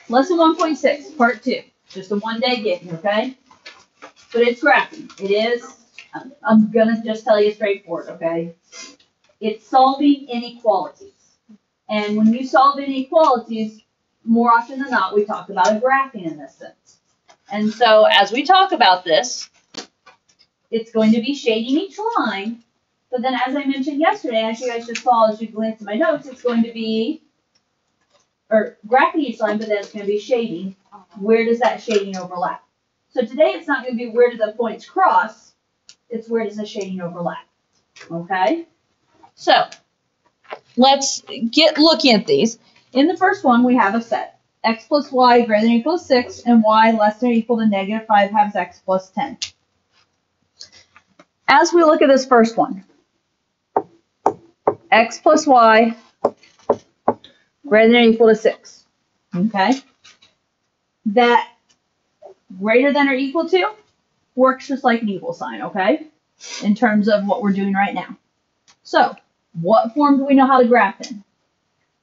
Lesson 1.6, part 2. Just a one-day gig, okay? But it's graphing. It is, I'm going to just tell you straightforward, okay? It's solving inequalities. And when you solve inequalities, more often than not, we talk about a graphing in this sense. And so as we talk about this, it's going to be shading each line. But then as I mentioned yesterday, as you guys just saw as you glanced at my notes, it's going to be, or graphing each line, but then it's going to be shading. Where does that shading overlap? So today it's not going to be where do the points cross, it's where does the shading overlap. Okay? So let's get looking at these. In the first one, we have a set. X plus y greater than or equal to 6, and y less than or equal to negative 5 halves x plus 10. As we look at this first one, x plus y greater than or equal to 6. Okay? That greater than or equal to works just like an equal sign, okay? In terms of what we're doing right now. So, what form do we know how to graph in?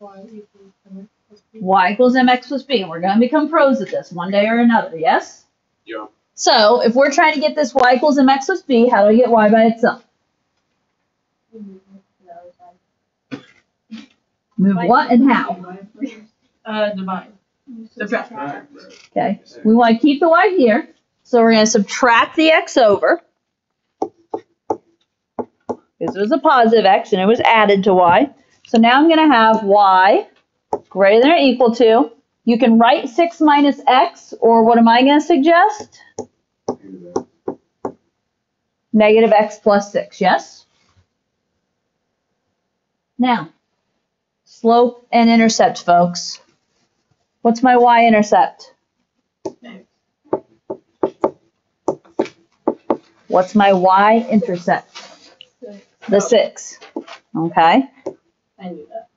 Y equals mx plus b. We're going to become pros at this one day or another, yes? Yeah. So, if we're trying to get this y equals mx plus b, how do we get y by itself? Move what and how? Divide. Subtract. Okay. We want to keep the y here, so we're going to subtract the x over. Because it was a positive x and it was added to y. So now I'm going to have y greater than or equal to, you can write 6 minus x, or what am I going to suggest? Negative x plus 6, yes? Now, slope and intercept, folks. What's my y-intercept? What's my y-intercept? The 6. Okay. I knew that.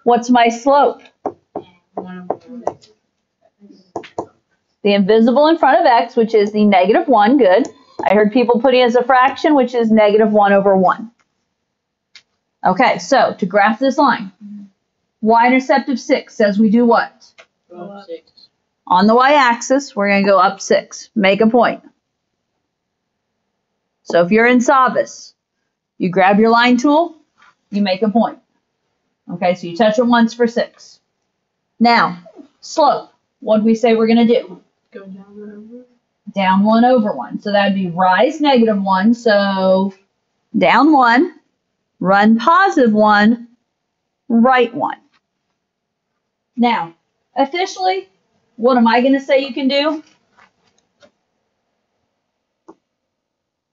What's my slope? The invisible in front of x, which is the negative 1. Good. I heard people putting it as a fraction, which is negative 1 over 1. Okay, so to graph this line, y-intercept of 6 says we do what? Go up 6. On the y-axis, we're going to go up 6. Make a point. So if you're in Savas, you grab your line tool, you make a point. Okay, so you touch it once for 6. Now, slope. What do we say we're going to do? Go down 1 over. Down 1 over 1. So that would be rise negative 1. So down 1, run positive 1, right 1. Now, officially, what am I going to say you can do?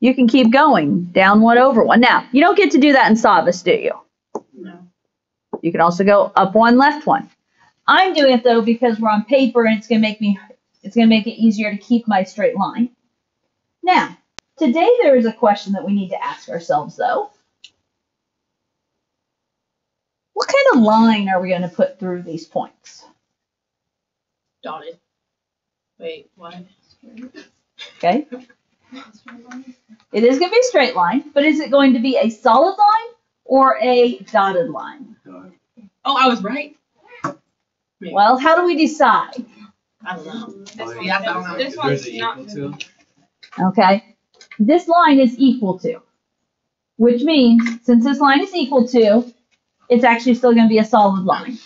You can keep going, down 1 over 1. Now, you don't get to do that in Savas, do you? No. You can also go up 1, left 1. I'm doing it though because we're on paper and it's going to make it easier to keep my straight line. Now, today there is a question that we need to ask ourselves though. What kind of line are we going to put through these points? Dotted. Wait, what? Okay. It is going to be a straight line, but is it going to be a solid line or a dotted line? Oh, I was right. Well, how do we decide? I don't know. This one's not equal to. Okay. This line is equal to, which means since this line is equal to, it's actually still going to be a solid line.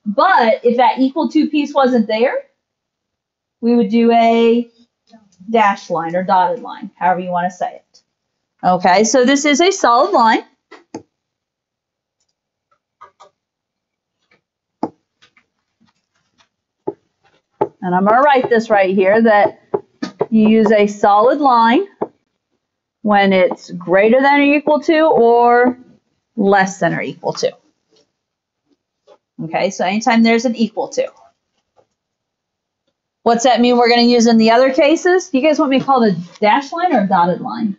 But if that equal to piece wasn't there, we would do a dashed line or dotted line, however you want to say it. Okay, so this is a solid line. And I'm going to write this right here, that you use a solid line when it's greater than or equal to or less than or equal to. Okay, so anytime there's an equal to. What's that mean we're going to use in the other cases? Do you guys want me to call it a dashed line or a dotted line?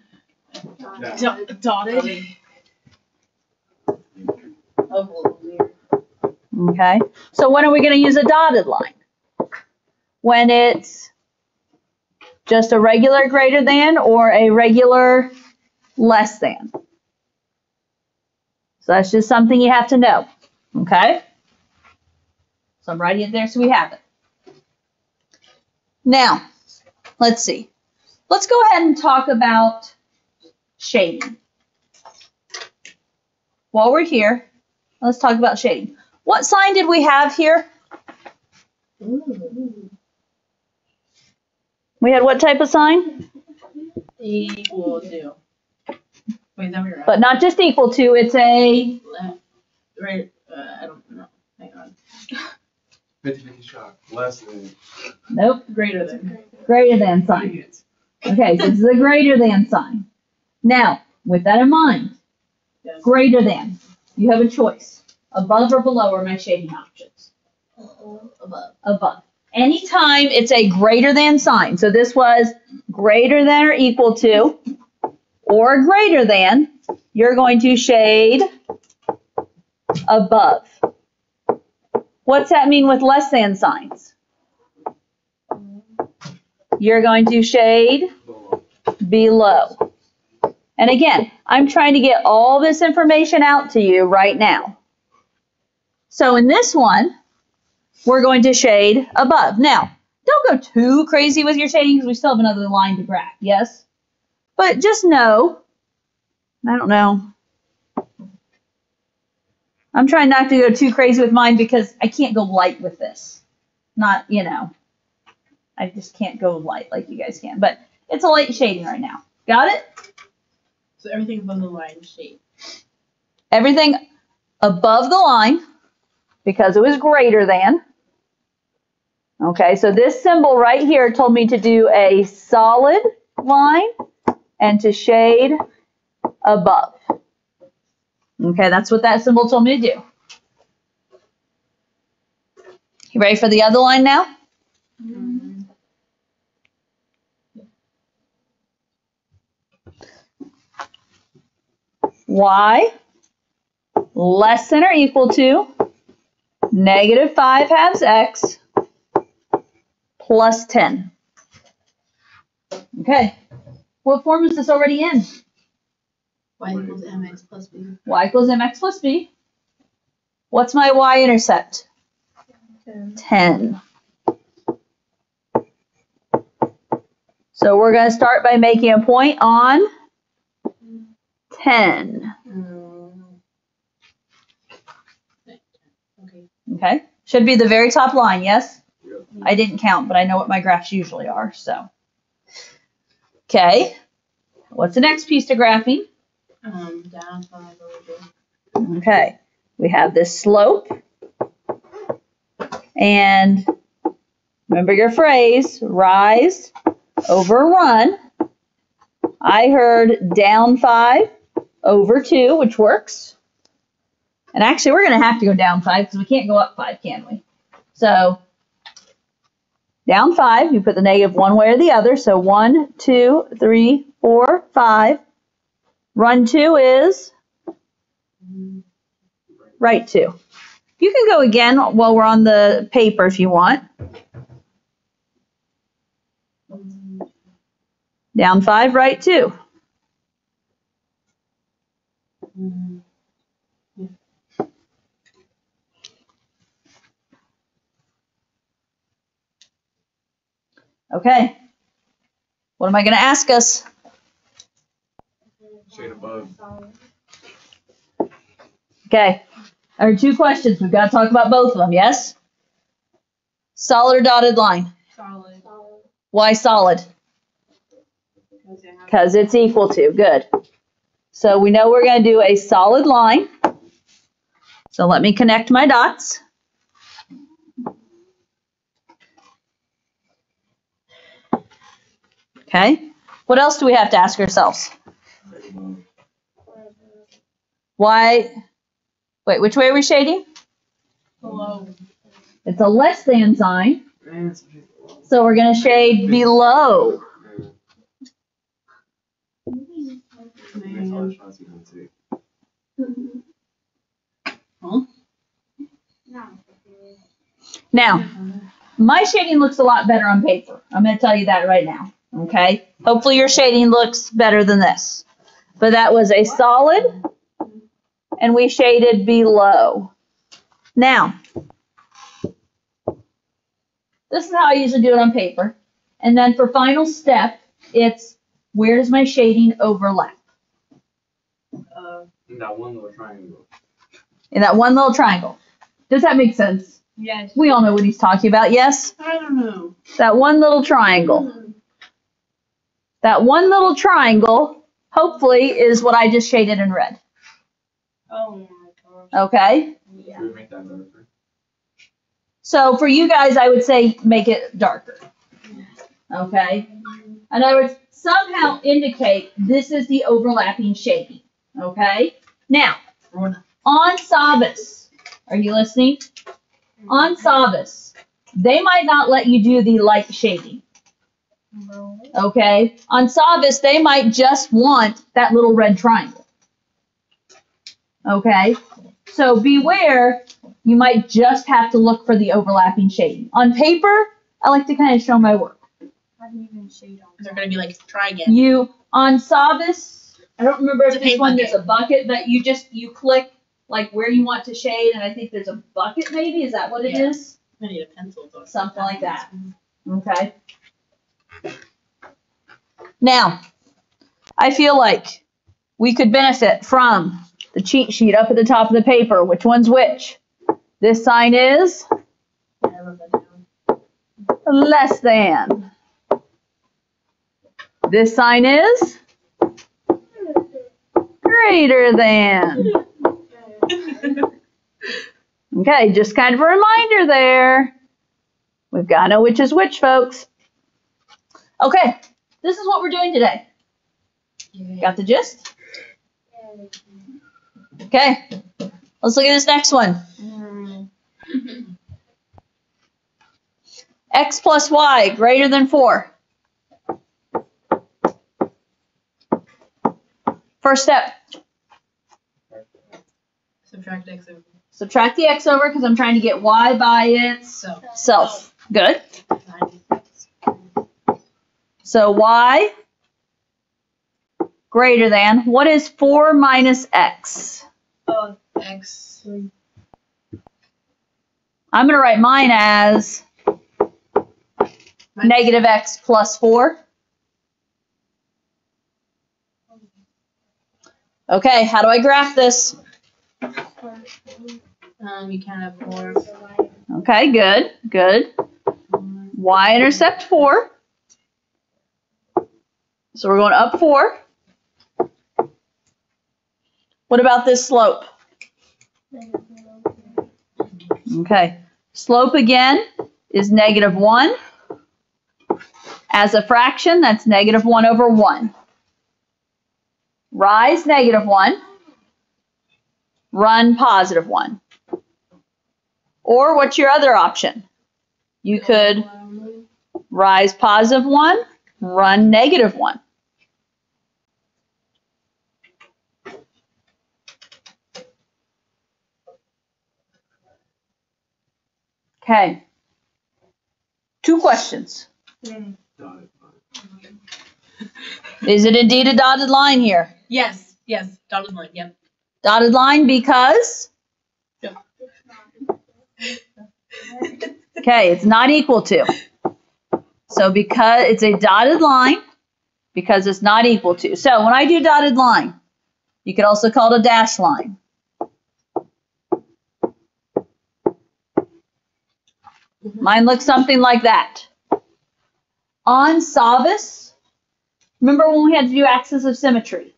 Dotted. Okay, so when are we going to use a dotted line? When it's just a regular greater than or a regular less than. So that's just something you have to know. Okay? So I'm writing it there so we have it. Now, let's see. Let's go ahead and talk about shading. While we're here, let's talk about shading. What sign did we have here? We had what type of sign? Equal to. Wait, is that what you're at? But not just equal to, it's a... Right, I don't know. Hang on. 50-50 shot. Less than. Nope, Greater than. greater than sign. Okay, so this is a greater than sign. Now, with that in mind, Yes. greater than, you have a choice. Above or below are my shading options. Above. Above. Anytime it's a greater than sign, so this was greater than or equal to, or greater than, you're going to shade above. What's that mean with less than signs? You're going to shade below. And again, I'm trying to get all this information out to you right now. So in this one, we're going to shade above. Now, don't go too crazy with your shading because we still have another line to graph, yes? But just know, I don't know. I'm trying not to go too crazy with mine because I can't go light with this. Not, you know, I just can't go light like you guys can. But it's a light shading right now. Got it? So everything above the line is shade. Everything above the line because it was greater than. Okay, so this symbol right here told me to do a solid line and to shade above. Okay, that's what that symbol told me to do. You ready for the other line now? Mm-hmm. Y less than or equal to -5 x plus 10. Okay, what form is this already in? Y equals mx plus b. Y equals mx plus b. What's my y-intercept? 10. So we're going to start by making a point on 10. Okay. Okay, should be the very top line, yes? I didn't count, but I know what my graphs usually are, so. Okay, what's the next piece to graphing? Down 5 over. Okay, we have this slope. And remember your phrase, rise over run. I heard down 5 over 2, which works. And actually, we're going to have to go down 5 because we can't go up 5, can we? So down 5, you put the negative one way or the other. So 1, 2, 3, 4, 5. Run 2 is right 2. You can go again while we're on the paper if you want. Down 5, right 2. Okay. What am I going to ask us? Shade above. Okay. There are 2 questions. We've got to talk about both of them, yes? Solid or dotted line? Solid. Why solid? Because it's equal to. Good. So we know we're going to do a solid line. So let me connect my dots. Okay. What else do we have to ask ourselves? Why? Wait, which way are we shading? Below. It's a less than sign. So we're going to shade below. Now, my shading looks a lot better on paper. I'm going to tell you that right now. Okay? Hopefully your shading looks better than this. But that was a solid, and we shaded below. Now, This is how I usually do it on paper. And then for final step, it's where does my shading overlap? In that one little triangle. In that one little triangle. Does that make sense? Yes. We all know what he's talking about, yes? I don't know. That one little triangle. That one little triangle, hopefully, is what I just shaded in red. Oh my gosh. Okay? Yeah. Should we make that darker? So for you guys, I would say make it darker. Okay? In other words, somehow indicate this is the overlapping shading. Okay? Now, on Savas, are you listening? On Savas, they might not let you do the light shading. Okay? On Savas, they might just want that little red triangle. Okay? So beware, you might just have to look for the overlapping shading. On paper, I like to kind of show my work. How do you even shade on? They're gonna be like, try again. You, on Savas, I don't remember It's if a this paint one bucket. is a bucket, but you click like where you want to shade, and I think there's a bucket maybe, is that what it Yeah. is? I need a pencil. Though. Something like that. Okay. Now, I feel like we could benefit from the cheat sheet up at the top of the paper. Which one's which? This sign is I wrote that down. less than. This sign is greater than. Okay, just kind of a reminder there. We've got to know which is which, folks. Okay, this is what we're doing today. Got the gist? Okay, let's look at this next one. X plus Y greater than 4. First step, Subtract X over. subtract the X over because I'm trying to get Y by So. itself. Good. 96. So Y greater than, what is 4 minus X? X. I'm going to write mine as negative X plus 4. Okay, how do I graph this? You can have 4. Okay, good, good. Y-intercept 4. So we're going up 4. What about this slope? Okay, slope again is negative 1. As a fraction, that's negative 1 over 1. Rise, negative 1. Run, positive 1. Or what's your other option? You could rise, positive 1, run, negative 1. Okay. 2 questions. Dotted line. Is it indeed a dotted line here? Yes. Yes. Dotted line. Yep. Dotted line because? Okay, it's not equal to. So because it's a dotted line, because it's not equal to. So when I do dotted line, you could also call it a dash line. Mine looks something like that. On Savas, remember when we had to do axis of symmetry?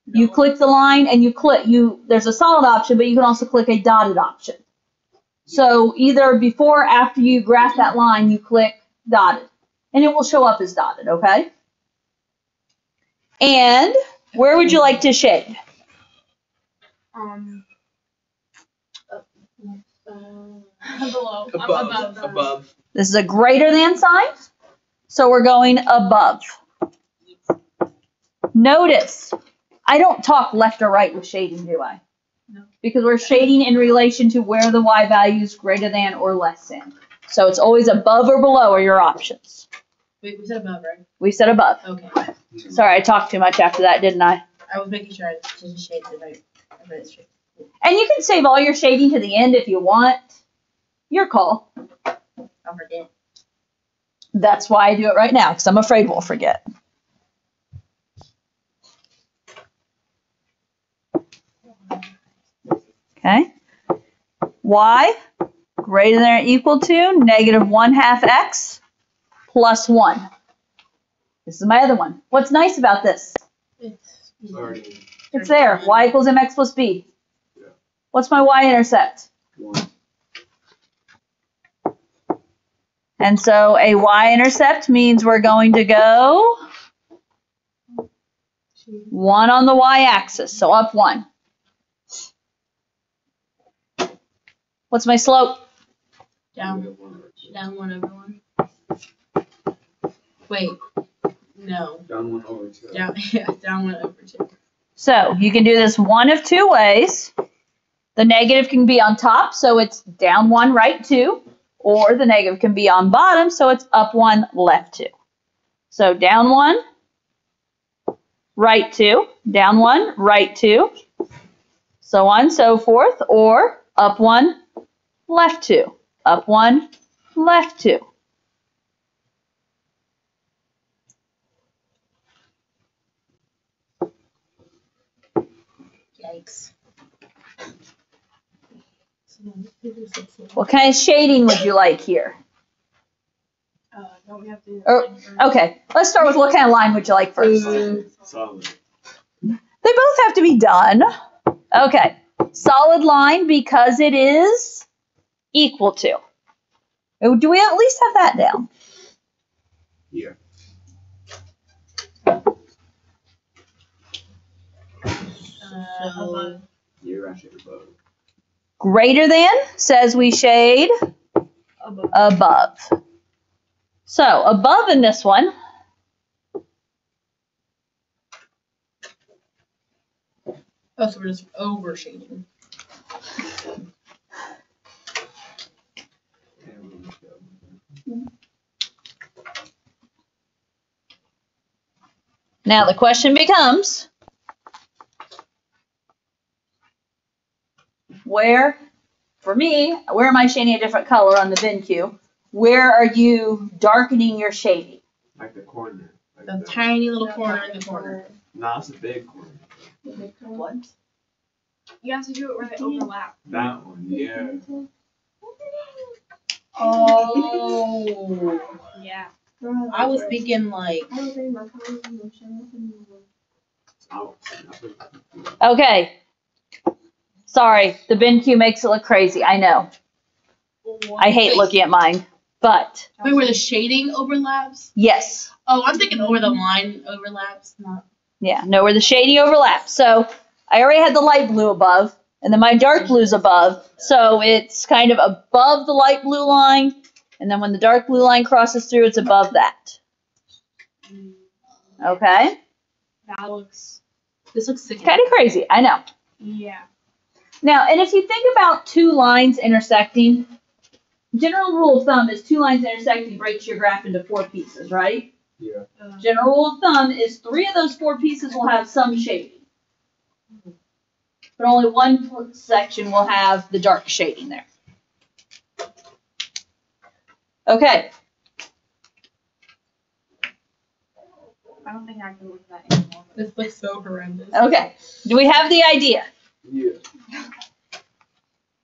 You click the line and there's a solid option, but you can also click a dotted option. So either before or after you graph that line, you click dotted. And it will show up as dotted, okay? And where would you like to shade? Below. Above. This is a greater than sign, so we're going above. Notice, I don't talk left or right with shading, do I? No. Because we're shading in relation to where the Y value is greater than or less than. So it's always above or below are your options. Wait, we said above, right? We said above. Okay. Sorry, I talked too much after that, didn't I? I was making sure I didn't shade it right. I read it straight. And you can save all your shading to the end if you want. Your call. I'll forget. That's why I do it right now, because I'm afraid we'll forget. Okay. Y greater than or equal to negative 1/2 x plus 1. This is my other one. What's nice about this? It's Already It's there. Y equals mx plus b. Yeah. What's my y-intercept? 1. And so a y-intercept means we're going to go 1 on the y-axis, so up 1. What's my slope? down, Negative 1 over 2. down 1 over 1. Wait, no. Down 1 over 2. Down, yeah, down 1 over 2. So you can do this one of two ways. The negative can be on top, so it's down 1, right 2. Or the negative can be on bottom, so it's up 1, left 2. So down 1, right 2, down 1, right 2, so on and so forth, or up 1, left 2, up 1, left 2. Yikes. What kind of shading would you like here? Don't we have to? Okay, let's start with what kind of line would you like first? Solid. They both have to be done. Okay, solid line because it is equal to. Oh, do we at least have that down? Yeah. Above. You're actually above. Greater than says we shade above. So above in this one, Oh, so we're just over shading. now the question becomes, where am I shading a different color on the BenQ? Where are you darkening your shading? Like the corner. Like The tiny little corner in the corner. No, it's a big corner. What? You have to do it where they overlap. That one, yeah. Oh. Yeah. I was thinking like. Out. Okay. Sorry, the BenQ makes it look crazy. I know. I hate looking at mine, but Wait, where the shading overlaps? yes. Oh, I'm thinking where the line overlaps. Not. Yeah, no, where the shading overlaps. So I already had the light blue above, and then my dark blue's above. So it's kind of above the light blue line, and then when the dark blue line crosses through, it's above that. Okay? That looks. This looks sick. Kind of crazy, I know. Yeah. Now, and if you think about two lines intersecting, general rule of thumb is two lines intersecting breaks your graph into 4 pieces, right? Yeah. General rule of thumb is 3 of those 4 pieces will have some shading. But only one section will have the dark shading there. Okay. I don't think I can look at that anymore. This looks so horrendous. Okay. Do we have the idea? Yeah.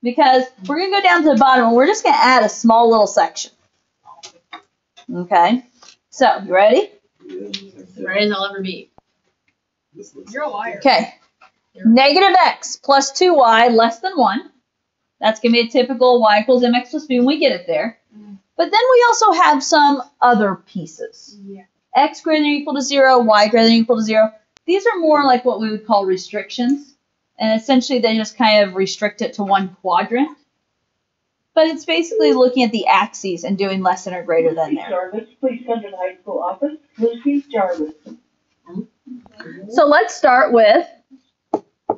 Because we're going to go down to the bottom and we're just going to add a small little section. Okay. So, you ready? Yeah. As ready as I'll ever be. This looks You're a liar. Okay. Negative x plus 2y less than 1. That's going to be a typical y equals mx plus b when we get it there. But then we also have some other pieces. Yeah. X greater than or equal to 0, y greater than or equal to 0. These are more like what we would call restrictions. And essentially they just kind of restrict it to one quadrant. But it's basically looking at the axes and doing less than or greater than there. Jarvis, please come to the high school office. Lucy Jarvis. So let's start with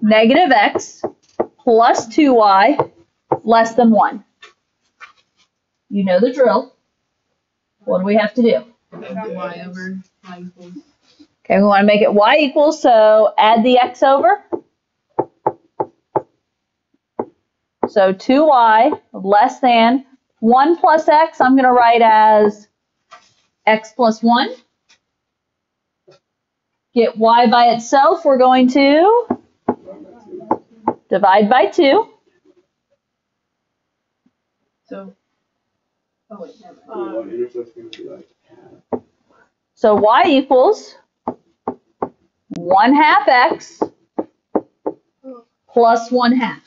negative x plus 2y less than 1. You know the drill. What do we have to do? Y over y equals. Okay, we want to make it y equals, so add the x over. So 2y less than 1 plus x, I'm going to write as x plus 1. Get y by itself, we're going to divide by 2. So, oh wait, never mind. So what intercept's gonna be like half. So y equals 1/2 x plus 1/2.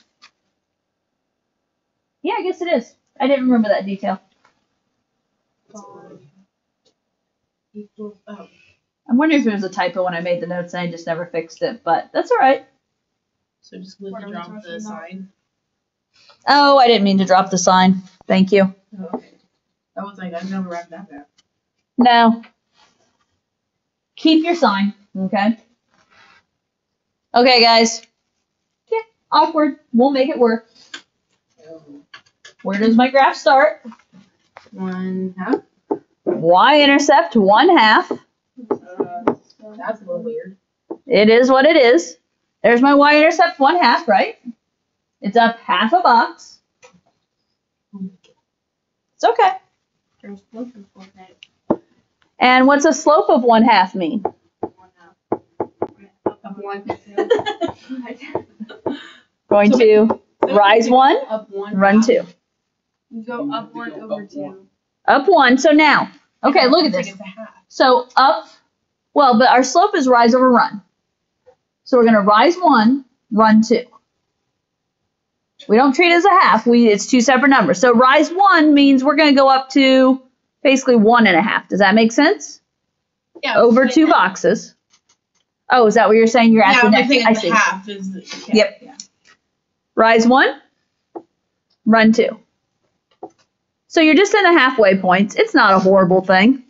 Yeah, I guess it is. I didn't remember that detail. Equals, oh, I'm wondering if it was a typo when I made the notes and I just never fixed it, but that's all right. so just What are we drop talking the about? sign. Oh, I didn't mean to drop the sign. Thank you. Oh, okay. I was like, I've never wrapped that up. No. Keep your sign, okay? Okay, guys. Yeah, awkward. We'll make it work. Where does my graph start? 1/2. Y-intercept 1/2. That's a little weird. It is what it is. There's my y-intercept 1/2, right? It's up half a box. It's okay. There's both of them, right? And what's a slope of 1/2 mean? 1. Going to rise 1, Up 1. run 2. You go upward over 2. Up 1. So now, okay, look at this. It's a half. So up, well, but our slope is rise over run. So we're going to rise 1, run 2. We don't treat it as a half. It's two separate numbers. So rise 1 means we're going to go up to basically 1.5. Does that make sense? Yeah. Over 2 boxes. Oh, is that what you're saying? You're Yeah, asking I'm next? thinking I the see. half is the. Okay. Yep. Yeah. Rise 1, run 2. So you're just in the halfway points. It's not a horrible thing.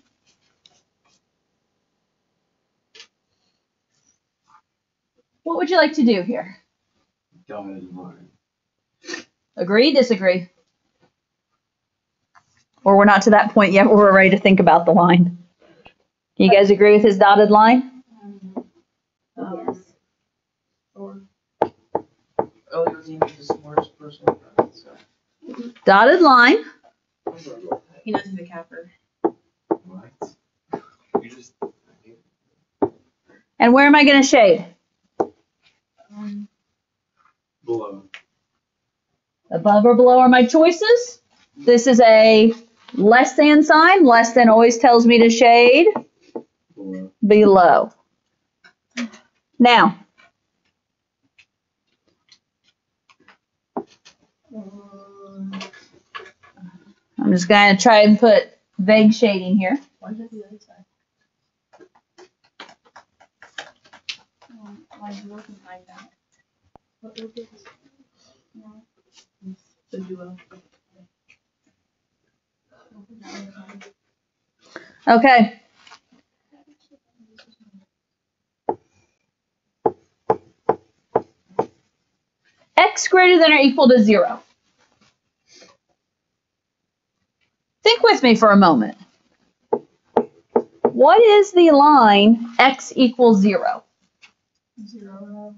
What would you like to do here? Dotted line. Agree, disagree? Or we're not to that point yet where we're ready to think about the line. You guys agree with his dotted line? Yes. Or Oh, you're using the smartest person. So. Dotted line. he knows he's a capper. What? You just. And where am I going to shade? Below. Above or below are my choices. This is a less than sign. Less than always tells me to shade Below. below. Now, I'm just going to try and put vague shading here. Why is it the other side? Why is it looking like that? What is it? No. The duo. Okay. X greater than or equal to 0. Think with me for a moment. What is the line x equals 0? 0.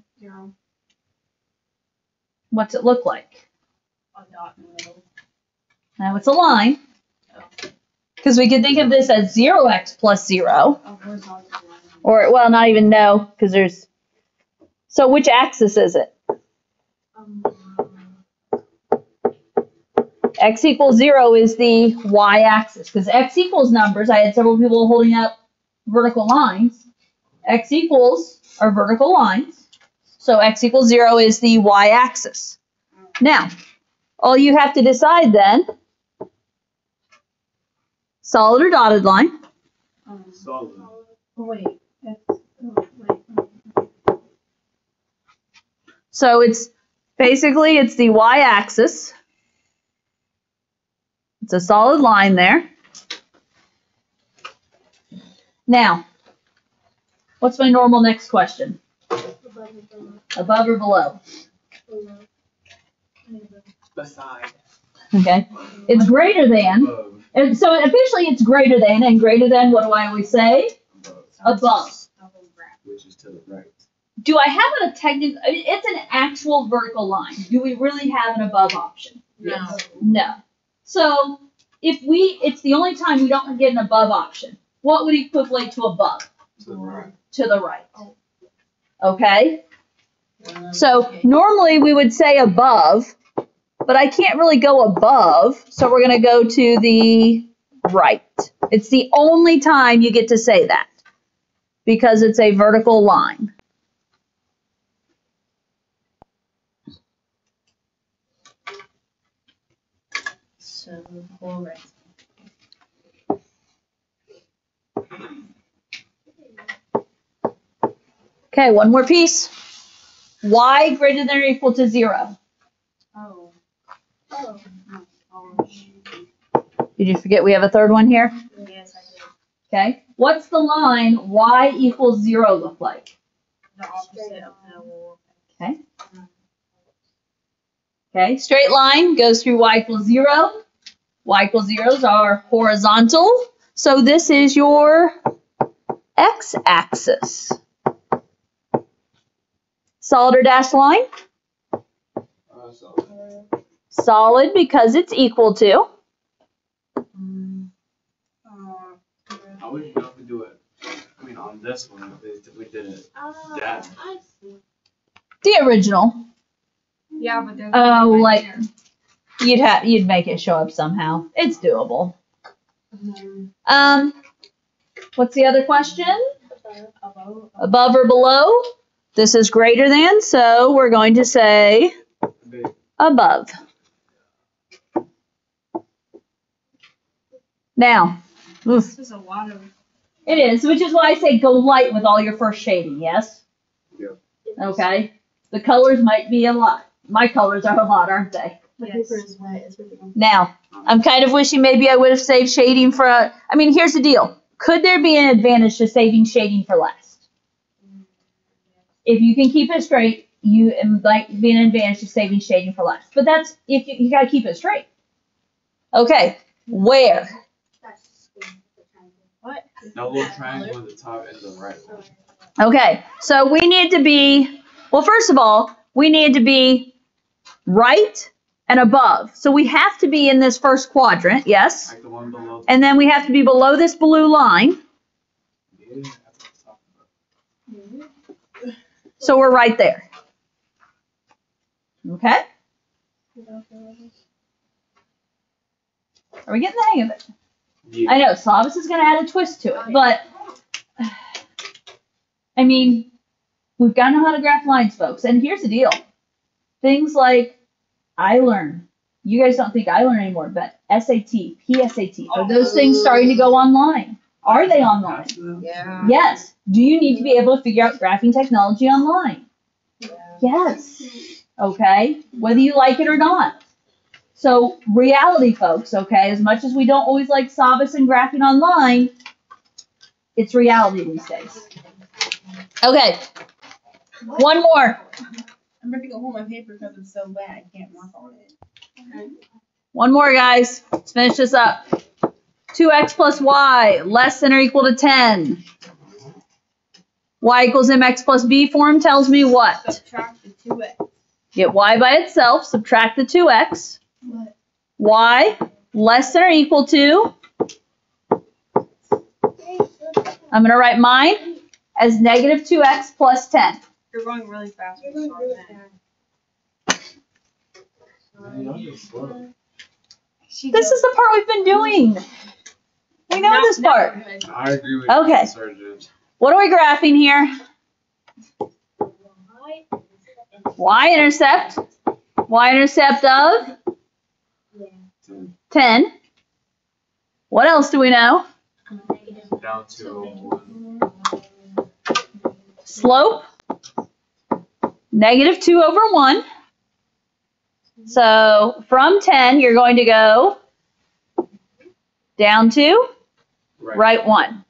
What's it look like? A dot in the middle. Now it's a line. Because we could think of this as 0x plus 0. A horizontal line. Or, well, not even no, because there's... So which axis is it? X equals 0 is the y-axis. Because x equals numbers. I had several people holding up vertical lines. X equals are vertical lines. So x equals 0 is the y-axis. Now, all you have to decide then, solid or dotted line. Solid. Oh, wait. Wait. So it's basically it's the y-axis. It's a solid line there. Now, what's my normal next question? Above or below? Beside. Okay. It's greater than. Above. And so officially it's greater than, and greater than, what do I always say? Above. Which is to the right. Do I have a technical, it's an actual vertical line. Do we really have an above option? No. No. So it's the only time we don't get an above option. What would equivalent to above? To the right. To the right. Okay? So normally we would say above, but I can't really go above, so we're going to go to the right. It's the only time you get to say that because it's a vertical line. So, all right. Okay, one more piece. Y greater than or equal to 0. Oh. Oh. Did you forget we have a third one here? Yes, I did. Okay. What's the line y equals 0 look like? The opposite of the wall. Okay. Okay, straight line goes through y equals 0. Y equals 0s are horizontal. So this is your x-axis. Solid or dashed line? Solid because it's equal to. How would you know if we do it? I mean, on this one, we did it. Yeah. I see. The original. Yeah, but there's. Oh, one like there. you'd make it show up somehow. It's doable. What's the other question? Above or below? This is greater than, so we're going to say above. Now, oof, This is a lot of. it is, which is why I say go light with all your first shading, yes? Yep. Okay. The colors might be a lot. My colors are a lot, aren't they? The Yes. paper is wet. It's really good. Now, I'm kind of wishing maybe I would have saved shading for I mean, here's the deal. Could there be an advantage to saving shading for last? If you can keep it straight, it might be an advantage to saving shading for last. But that's if you got to keep it straight. Okay, where? What? No little triangle on the top and the right one. Okay, so we need to be, well, first of all, we need to be right and above. So we have to be in this first quadrant, yes? Like the one below. And then we have to be below this blue line. Yeah, that's what I'm talking about. So we're right there. Okay? Are we getting the hang of it? Yeah. I know, Slavis is going to add a twist to it, but I mean, we've got to know how to graph lines, folks. And here's the deal. Things like iLearn. You guys don't think iLearn anymore, but SAT, PSAT, are those things starting to go online? Are they online? Yeah. Yes. Do you need to be able to figure out graphing technology online? Yes. Okay. Whether you like it or not. So reality, folks, okay, as much as we don't always like Sabas and graphing online, it's reality these days. Okay. One more. I'm ready to go hold my paper because it's so wet. I can't mark on it. One more, guys. Let's finish this up. 2x plus y less than or equal to 10. Y equals mx plus b form tells me what? Subtract the 2x. Get y by itself, subtract the 2x. What? Y less than or equal to, I'm going to write mine as negative 2x plus 10. You're going really fast. You're going really fast. Man, y'all just slow. This is the part we've been doing. We know this part. I agree with Okay. you, Sergeant. What are we graphing here? Y-intercept. Y-intercept of 10. What else do we know? Down to 1. Slope. Negative 2 over 1. So from 10, you're going to go down to right 1.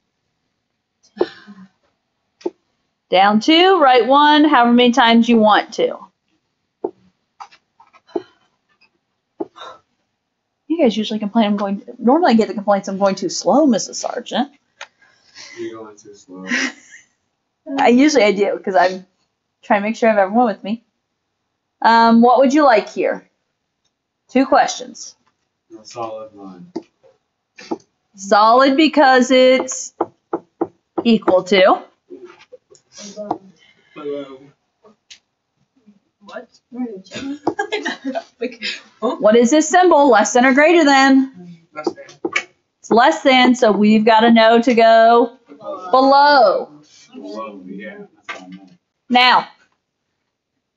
Down 2, right 1, however many times you want to. You guys usually complain normally I get the complaints I'm going too slow, Mrs. Sargent. You're going too slow. I do, because I'm trying to make sure I have everyone with me. What would you like here? 2 questions. A solid line. Solid because it's equal to. What? What is this symbol? Less than or greater than? It's less than, so we've got to know to go below. Below, yeah, that's what I meant. Now,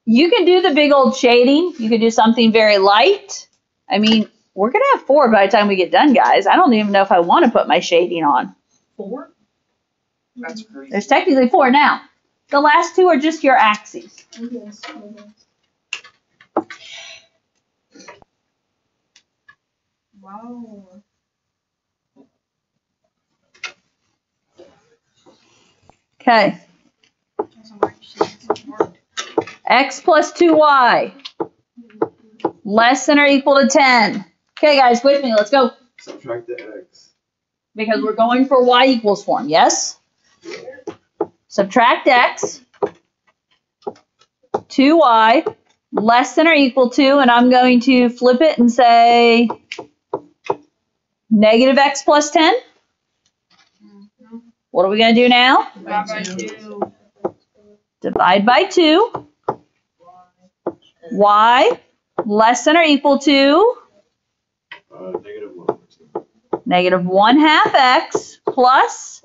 you can do the big old shading. You can do something very light. I mean, we're going to have 4 by the time we get done, guys. I don't even know if I want to put my shading on. 4? That's crazy. There's technically 4 now. The last 2 are just your axes. Wow. Okay. X plus 2y. Less than or equal to 10. Okay, guys, with me. Let's go. Subtract the x. Because we're going for y equals form, yes? Subtract x. 2y less than or equal to, and I'm going to flip it and say negative x plus 10. What are we going to do now? Divide by 2. Divide by 2. Y less than or equal to -1. negative 1/2 x plus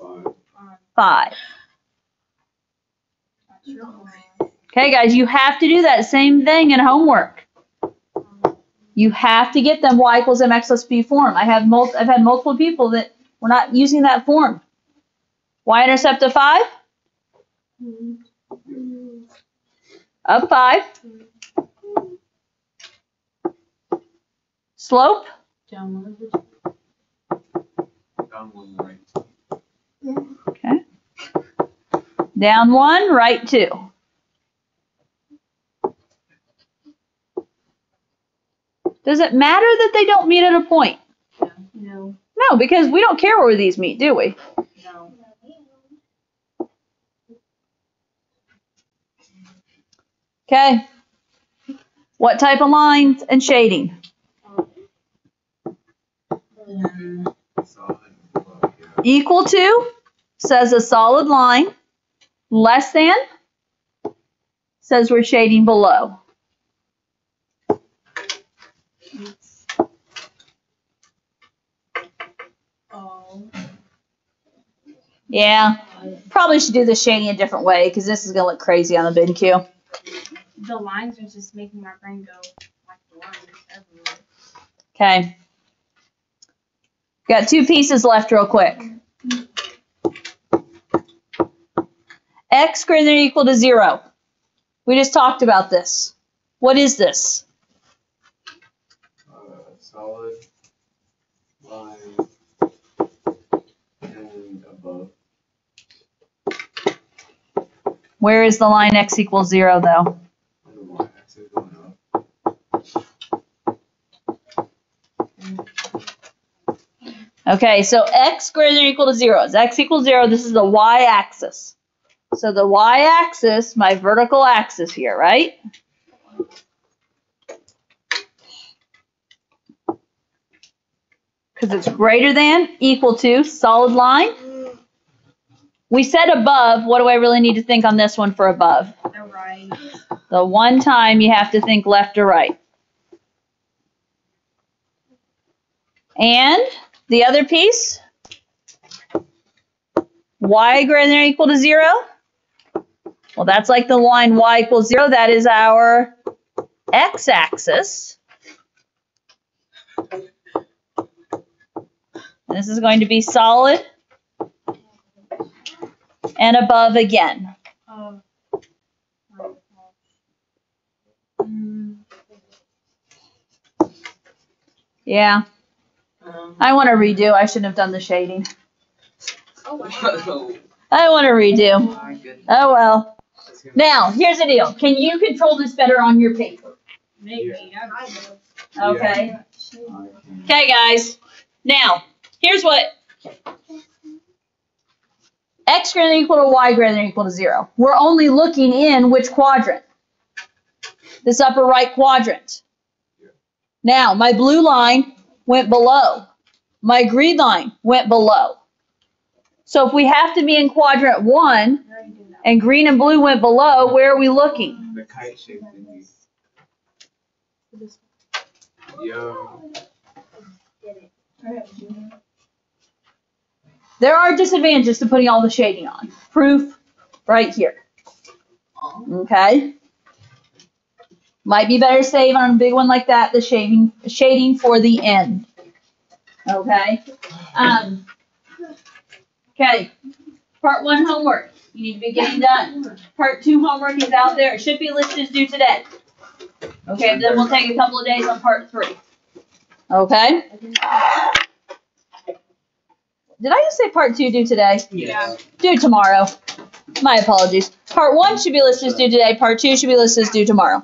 5. Okay, guys, you have to do that same thing in homework. You have to get them y equals mx plus b form. I've had multiple people that were not using that form. Y-intercept of 5? Up 5. Slope? Down 1 right. Okay. Down 1, right 2. Does it matter that they don't meet at a point? No. No, because we don't care where these meet, do we? No. Okay. What type of lines and shading? Solid. Well, yeah. Equal to says a solid line. Less than says we're shading below. Yeah. Probably should do the shading a different way because this is going to look crazy on the bin queue. The lines are just making my brain go like the lines everywhere. Okay. Got 2 pieces left real quick. X greater than or equal to 0. We just talked about this. What is this? Solid line and above. Where is the line x equals 0 though? On the y-axis going up. Okay, so x greater than or equal to 0. Is x equals 0? This is the y-axis. So the y-axis, my vertical axis here, right? Because it's greater than, equal to, solid line. We said above. What do I really need to think on this one for above? The right. The one time you have to think left or right. And the other piece, y greater than or equal to 0. Well, that's like the line y equals 0. That is our x-axis. This is going to be solid and above again. Yeah. I want to redo. I shouldn't have done the shading. I want to redo. My goodness. Oh, well. Now, here's the deal. Can you control this better on your paper? Maybe. Okay. I can- Okay, guys. Now, here's what. X greater than or equal to y greater than or equal to 0. We're only looking in which quadrant? This upper right quadrant. Now, my blue line went below. My green line went below. So if we have to be in quadrant 1 and green and blue went below, where are we looking? The kite shape thingy. Yo. There are disadvantages to putting all the shading on. Proof right here. Okay? Might be better to save on a big one like that, the shading for the end. Okay? Okay. Part 1 homework. You need to be getting done. Part 2 homework is out there. It should be listed as due today. Okay, then we'll take a couple of days on part 3. Okay? Did I just say part 2 due today? Yes. Due tomorrow. My apologies. Part 1 should be listed as due today. Part 2 should be listed as due tomorrow.